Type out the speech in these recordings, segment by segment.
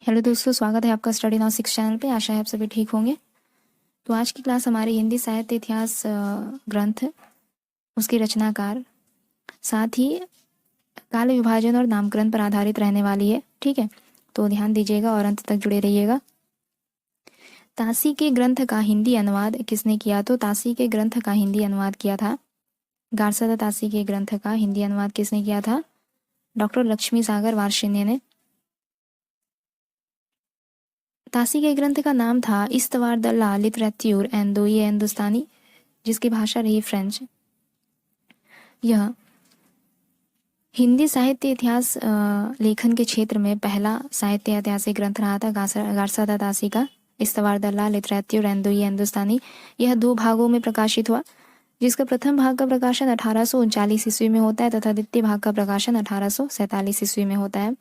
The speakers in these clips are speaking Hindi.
हेलो दोस्तों, स्वागत है आपका स्टडी नाउ 6 चैनल पे। आशा है आप सभी ठीक होंगे। तो आज की क्लास हमारी हिंदी साहित्य इतिहास ग्रंथ, उसके रचनाकार, साथ ही काल विभाजन और नामकरण पर आधारित रहने वाली है। ठीक है, तो ध्यान दीजिएगा और अंत तक जुड़े रहिएगा। तासी के ग्रंथ का हिंदी अनुवाद किसने किया? तो तासी के ग्रंथ का हिंदी अनुवाद किया था गारसादा। तासी के ग्रंथ का हिंदी अनुवाद किसने किया था? डॉक्टर लक्ष्मी सागर वार्ष्णेय ने। तासी के ग्रंथ का नाम था इस्तवार द ला लिटरेच्यूर एंड दो ये हिंदुस्तानी, जिसकी भाषा रही फ्रेंच। यह हिंदी साहित्य इतिहास लेखन के क्षेत्र में पहला साहित्य ऐतिहासिक ग्रंथ रहा था गारसादा तासी का इस्तवार द ला लिटरेच्यूर एंड दो ये हिंदुस्तानी। यह 2 भागों में प्रकाशित हुआ, जिसका प्रथम भाग का प्रकाशन 1839 ईस्वी में होता है तथा द्वितीय भाग का प्रकाशन 1847 ईस्वी में होता है।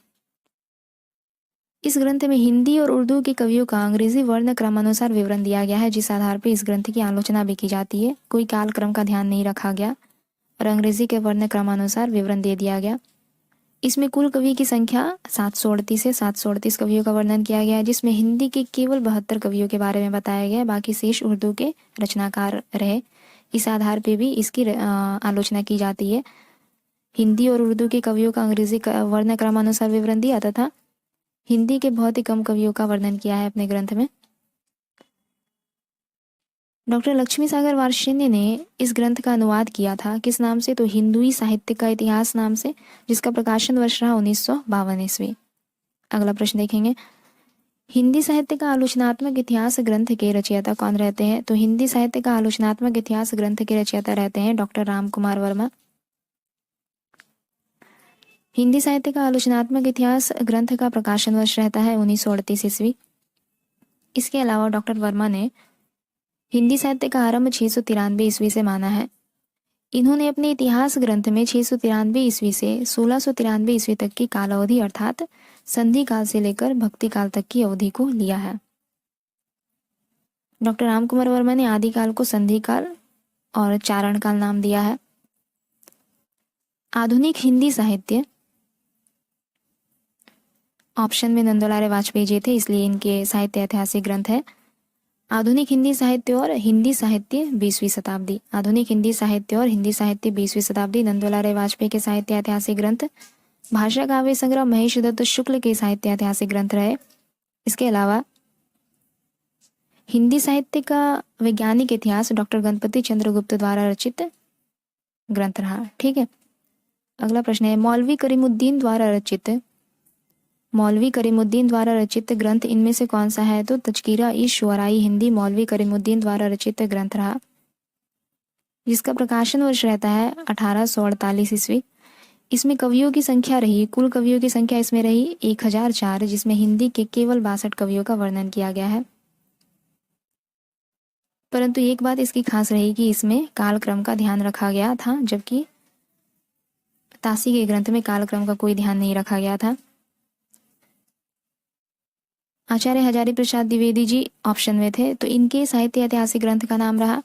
इस ग्रंथ में हिंदी और उर्दू के कवियों का अंग्रेजी वर्ण क्रमानुसार विवरण दिया गया है, जिस आधार पर इस ग्रंथ की आलोचना भी की जाती है। कोई काल क्रम का ध्यान नहीं रखा गया और अंग्रेजी के वर्ण क्रमानुसार विवरण दे दिया गया। इसमें कुल कवि की संख्या 738 है। 738 कवियों का वर्णन किया गया है, जिसमें हिंदी के केवल 72 कवियों के बारे में बताया गया है, बाकी शेष उर्दू के रचनाकार रहे। इस आधार पर भी इसकी आलोचना की जाती है। हिंदी और उर्दू के कवियों का अंग्रेजी वर्ण क्रमानुसार विवरण दिया तथा हिंदी के बहुत ही कम कवियों का वर्णन किया है अपने ग्रंथ में। डॉक्टर लक्ष्मी सागर वार्ष्णेय ने इस ग्रंथ का अनुवाद किया था, किस नाम से? तो हिंदुई साहित्य का इतिहास नाम से, जिसका प्रकाशन वर्ष रहा 1952 ईस्वी। अगला प्रश्न देखेंगे, हिंदी साहित्य का आलोचनात्मक इतिहास ग्रंथ के रचयिता कौन रहते हैं? तो हिंदी साहित्य का आलोचनात्मक इतिहास ग्रंथ के रचयिता रहते हैं डॉक्टर राम कुमार वर्मा। हिंदी साहित्य का आलोचनात्मक इतिहास ग्रंथ का प्रकाशन वर्ष रहता है 1938 ईस्वी। इसके अलावा डॉक्टर वर्मा ने हिंदी साहित्य का आरंभ 693 ईस्वी से माना है। इन्होंने अपने इतिहास ग्रंथ में 693 ईस्वी से 1693 ईस्वी तक की काल अवधि अर्थात संधि काल से लेकर भक्ति काल तक की अवधि को लिया है। डॉक्टर राम कुमार वर्मा ने आदिकाल को संधि काल और चारण काल नाम दिया है। आधुनिक हिंदी साहित्य, ऑप्शन में नंदलाल वाजपेयी जी थे, इसलिए इनके साहित्य ऐतिहासिक ग्रंथ है। आधुनिक हिंदी साहित्य और हिंदी साहित्य 20वीं शताब्दी। आधुनिक हिंदी साहित्य और हिंदी साहित्य 20वीं शताब्दी नंदलाल वाजपेयी के साहित्य ऐतिहासिक ग्रंथ। भाषा काव्य संग्रह महेश दत्त शुक्ल के साहित्य ऐतिहासिक ग्रंथ रहे। इसके अलावा हिंदी साहित्य का वैज्ञानिक इतिहास डॉक्टर गणपति चंद्रगुप्त द्वारा रचित ग्रंथ रहा। ठीक है, अगला प्रश्न है, मौलवी करीमुद्दीन द्वारा रचित ग्रंथ इनमें से कौन सा है? तो तज़किरा ई शुअराई हिंदी मौलवी करीमुद्दीन द्वारा रचित ग्रंथ रहा, जिसका प्रकाशन वर्ष रहता है 1848 ईस्वी। इसमें कवियों की संख्या रही, कुल कवियों की संख्या इसमें रही 1004, जिसमें हिंदी के केवल 62 कवियों का वर्णन किया गया है। परंतु एक बात इसकी खास रही कि इसमें कालक्रम का ध्यान रखा गया था, जबकि तासी के ग्रंथ में कालक्रम का कोई ध्यान नहीं रखा गया था। आचार्य हजारी प्रसाद द्विवेदी जी ऑप्शन में थे, तो इनके साहित्य ऐतिहासिक ग्रंथ का नाम रहा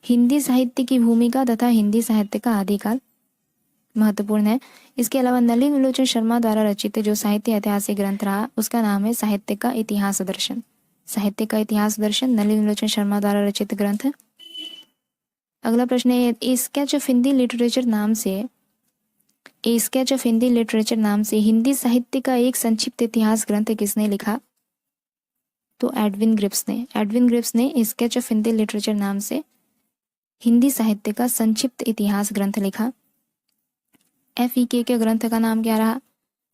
हिंदी साहित्य की भूमिका तथा हिंदी साहित्य का आदिकाल। महत्वपूर्ण है। इसके अलावा नलिन विलोचन शर्मा द्वारा रचित जो साहित्य ऐतिहासिक ग्रंथ रहा, उसका नाम है साहित्य का इतिहास दर्शन। साहित्य का इतिहास दर्शन नलिन विलोचन शर्मा द्वारा रचित ग्रंथ। अगला प्रश्न है, ए स्केच ऑफ हिंदी लिटरेचर नाम से हिंदी साहित्य का एक संक्षिप्त इतिहास ग्रंथ किसने लिखा? तो एडविन ग्रिप्स ने स्केच ऑफ हिंदी लिटरेचर नाम से हिंदी साहित्य का संक्षिप्त इतिहास ग्रंथ लिखा। FEK के ग्रंथ का नाम क्या रहा?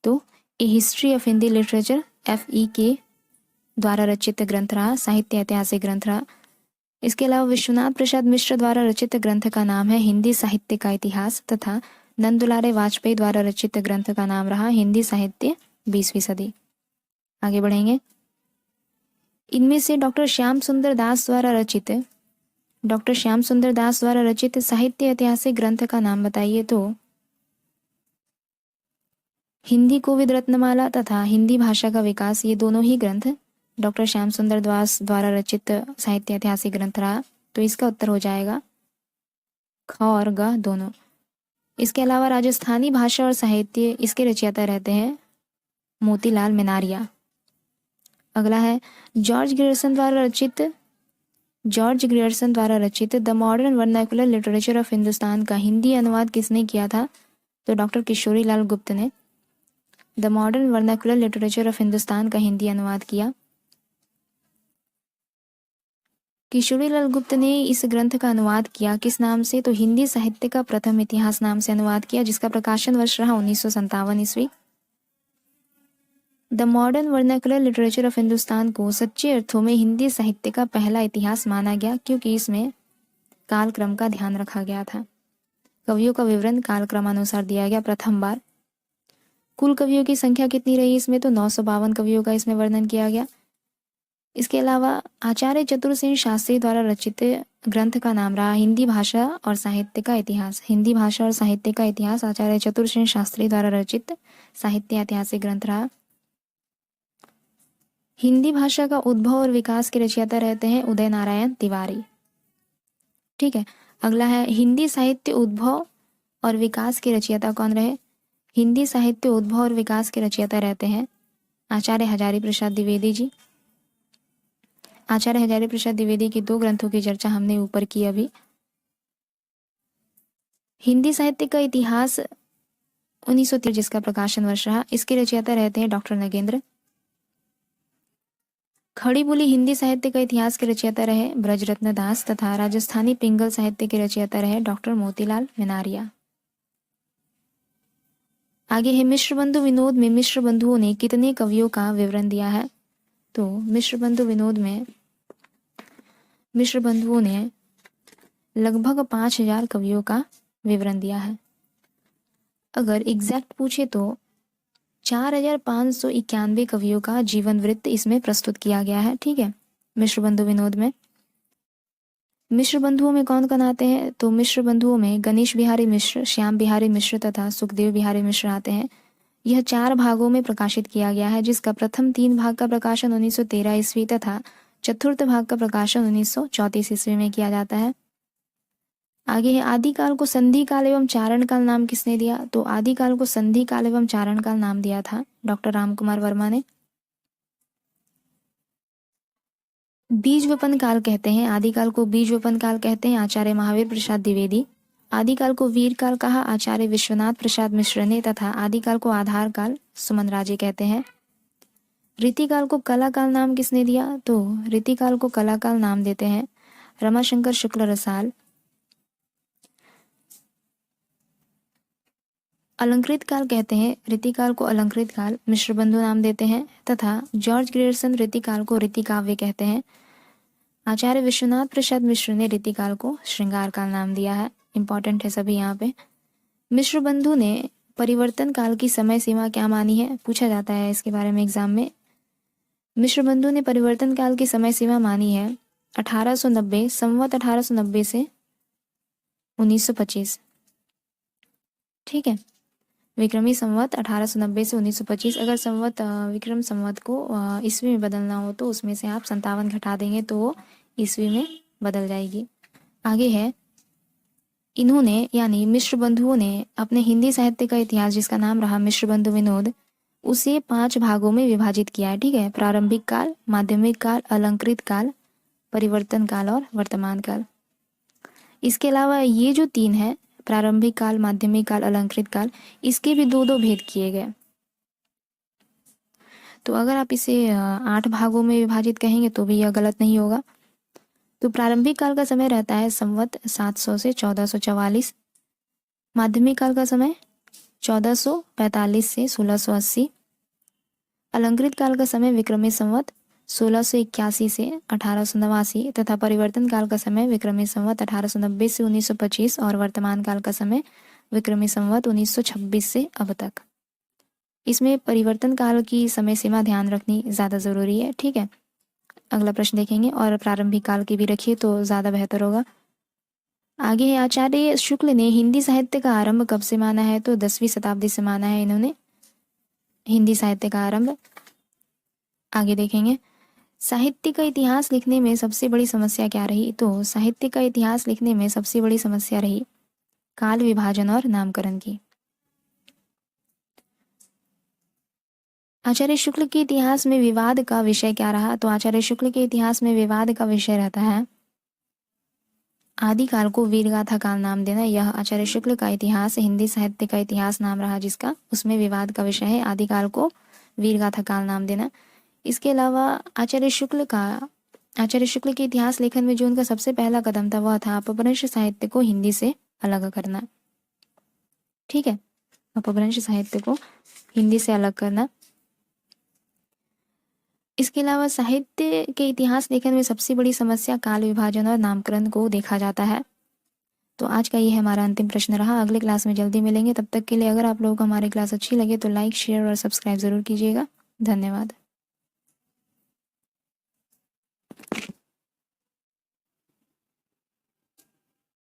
तो a history of Hindi literature FEK द्वारा रचित ग्रंथ रहा, साहित्य ऐतिहासिक ग्रंथ रहा। इसके अलावा विश्वनाथ प्रसाद मिश्र द्वारा रचित ग्रंथ का नाम है हिंदी साहित्य का इतिहास तथा नंदलाल वाजपेयी द्वारा रचित ग्रंथ का नाम रहा हिंदी साहित्य 20वीं सदी। आगे बढ़ेंगे, इनमें से डॉक्टर श्याम सुंदर दास द्वारा रचित साहित्य ऐतिहासिक ग्रंथ का नाम बताइए। तो हिंदी कोविद रत्नमाला तथा हिंदी भाषा का विकास, ये दोनों ही ग्रंथ डॉक्टर श्याम सुंदर दास द्वारा रचित साहित्य ऐतिहासिक ग्रंथ रहा, तो इसका उत्तर हो जाएगा ख और ग दोनों। इसके अलावा राजस्थानी भाषा और साहित्य, इसके रचयिता रहते हैं मोतीलाल मिनारिया। अगला है जॉर्ज ग्रियर्सन द्वारा रचित the modern vernacular literature of Hindustan का हिंदी अनुवाद किसने किया था? तो डॉक्टर किशोरी लाल गुप्त ने the modern vernacular literature of Hindustan का हिंदी अनुवाद किया। किशोरी लाल गुप्त ने इस ग्रंथ का अनुवाद किया किस नाम से? तो हिंदी साहित्य का प्रथम इतिहास नाम से अनुवाद किया, जिसका प्रकाशन वर्ष रहा 1957 ईस्वी। The modern vernacular literature of Hindustan को सच्चे अर्थों में हिंदी साहित्य का पहला इतिहास माना गया, क्योंकि इसमें कालक्रम का ध्यान रखा गया था। कवियों का विवरण कालक्रमानुसार दिया गया प्रथम बार। कुल कवियों की संख्या कितनी रही इसमें? तो 952 कवियों का इसमें वर्णन किया गया। इसके अलावा आचार्य चतुरसेन शास्त्री द्वारा रचित ग्रंथ का नाम रहा हिंदी भाषा और साहित्य का इतिहास। हिंदी भाषा और साहित्य का इतिहास आचार्य चतुरसेन शास्त्री द्वारा रचित साहित्य ऐतिहासिक ग्रंथ रहा। हिंदी भाषा का उद्भव और विकास के रचयिता रहते हैं उदय नारायण तिवारी। ठीक है, अगला है हिंदी साहित्य उद्भव और विकास के रचयिता कौन रहे? हिंदी साहित्य उद्भव और विकास के रचयिता रहते हैं आचार्य हजारी प्रसाद द्विवेदी जी। आचार्य हजारी प्रसाद द्विवेदी की 2 ग्रंथों की चर्चा हमने ऊपर की अभी। हिंदी साहित्य का इतिहास 1913 जिसका प्रकाशन वर्ष रहा, इसके रचयिता रहते हैं डॉक्टर नगेंद्र। खड़ी बोली हिंदी साहित्य का इतिहास के रचयिता रहे ब्रजरत्न दास तथा राजस्थानी पिंगल साहित्य के रचयिता रहे डॉक्टर मोतीलाल मिनारिया। आगे है मिश्र बंधु विनोद में मिश्र बंधुओं ने कितने कवियों का विवरण दिया है? तो मिश्र बंधु विनोद में मिश्र बंधुओं ने लगभग 5000 कवियों का विवरण दिया है। अगर एग्जैक्ट पूछे तो 4591 कवियों का जीवन वृत्त इसमें प्रस्तुत किया गया है। ठीक है, मिश्र बंधु विनोद में। मिश्र बंधुओं में कौन कौन आते हैं? तो मिश्र बंधुओं में गणेश बिहारी मिश्र, श्याम बिहारी मिश्र तथा सुखदेव बिहारी मिश्र आते हैं। यह 4 भागों में प्रकाशित किया गया है, जिसका प्रथम 3 भाग का प्रकाशन 1913 ईस्वी तथा चतुर्थ भाग का प्रकाशन 1934 ईस्वी में किया जाता है। आगे है आदिकाल को संधि काल एवं चारण काल नाम किसने दिया? तो आदिकाल को संधि काल एवं चारण काल नाम दिया था डॉक्टर रामकुमार वर्मा ने। बीज वपन काल कहते हैं, आदिकाल को बीज वपन काल कहते हैं आचार्य महावीर प्रसाद द्विवेदी। आदिकाल को वीर काल कहा आचार्य विश्वनाथ प्रसाद मिश्र ने तथा आदिकाल को आधार काल सुमन राजे कहते हैं। रीतिकाल को कला काल नाम किसने दिया? तो रीतिकाल को कला काल नाम देते हैं रमाशंकर शुक्ल रसाल। अलंकृत काल कहते हैं रीतिकाल को अलंकृत काल मिश्र बंधु नाम देते हैं तथा जॉर्ज ग्रियर्सन रीतिकाल को रीतिकाव्य कहते हैं। आचार्य विश्वनाथ प्रसाद मिश्र ने रीतिकाल को श्रृंगार काल नाम दिया है। इंपॉर्टेंट है सभी यहाँ पे। मिश्र बंधु ने परिवर्तन काल की समय सीमा क्या मानी है? पूछा जाता है इसके बारे में एग्जाम में। मिश्र बंधु ने परिवर्तन काल की समय सीमा मानी है 1890 संवत 1890 से 1925। ठीक है, विक्रमी संवत 1890 से 1925। अगर संवत विक्रम संवत को ईस्वी में बदलना हो तो उसमें से आप 57 घटा देंगे तो वो ईस्वी में बदल जाएगी। आगे है इन्होंने यानी मिश्र बंधुओं ने अपने हिंदी साहित्य का इतिहास जिसका नाम रहा मिश्र बंधु विनोद उसे 5 भागों में विभाजित किया है। ठीक है, प्रारंभिक काल, माध्यमिक काल, अलंकृत काल, परिवर्तन काल और वर्तमान काल। इसके अलावा ये जो 3 है प्रारंभिक काल, माध्यमिक काल, अलंकृत काल, इसके भी 2-2 भेद किए गए। तो अगर आप इसे 8 भागों में विभाजित कहेंगे तो भी यह गलत नहीं होगा। तो प्रारंभिक काल का समय रहता है संवत 700 से 1444। माध्यमिक काल का समय 1445 से 1680। अलंकृत काल का समय विक्रमी संवत 1681 से 1889 तथा परिवर्तन काल का समय विक्रमी संवत 1890 से 1925 और वर्तमान काल का समय विक्रमी संवत 1926 से अब तक। इसमें परिवर्तन काल की समय सीमा ध्यान रखनी ज़्यादा ज़रूरी है। ठीक है, अगला प्रश्न देखेंगे और प्रारंभिक काल की भी रखिए तो ज़्यादा बेहतर होगा। आगे है आचार्य शुक्ल ने हिंदी साहित्य का आरंभ कब से माना है? तो 10वीं शताब्दी से माना है इन्होंने हिंदी साहित्य का आरंभ। आगे देखेंगे साहित्य का इतिहास लिखने में सबसे बड़ी समस्या क्या रही? तो साहित्य का इतिहास लिखने में सबसे बड़ी समस्या रही काल विभाजन और नामकरण की। आचार्य शुक्ल के इतिहास में विवाद का विषय क्या रहा? तो आचार्य शुक्ल के इतिहास में विवाद का विषय रहता है आदिकाल को वीरगाथा काल नाम देना। यह आचार्य शुक्ल का इतिहास हिंदी साहित्य का इतिहास नाम रहा जिसका, उसमें विवाद का विषय है आदिकाल को वीरगाथा काल नाम देना। इसके अलावा आचार्य शुक्ल के इतिहास लेखन में जो उनका सबसे पहला कदम था वह था अपभ्रंश साहित्य को हिंदी से अलग करना। ठीक है, अपभ्रंश साहित्य को हिंदी से अलग करना। इसके अलावा साहित्य के इतिहास लेखन में सबसे बड़ी समस्या काल विभाजन और नामकरण को देखा जाता है। तो आज का ये हमारा अंतिम प्रश्न रहा। अगले क्लास में जल्दी मिलेंगे। तब तक के लिए अगर आप लोगों को हमारी क्लास अच्छी लगे तो लाइक, शेयर और सब्सक्राइब ज़रूर कीजिएगा। धन्यवाद।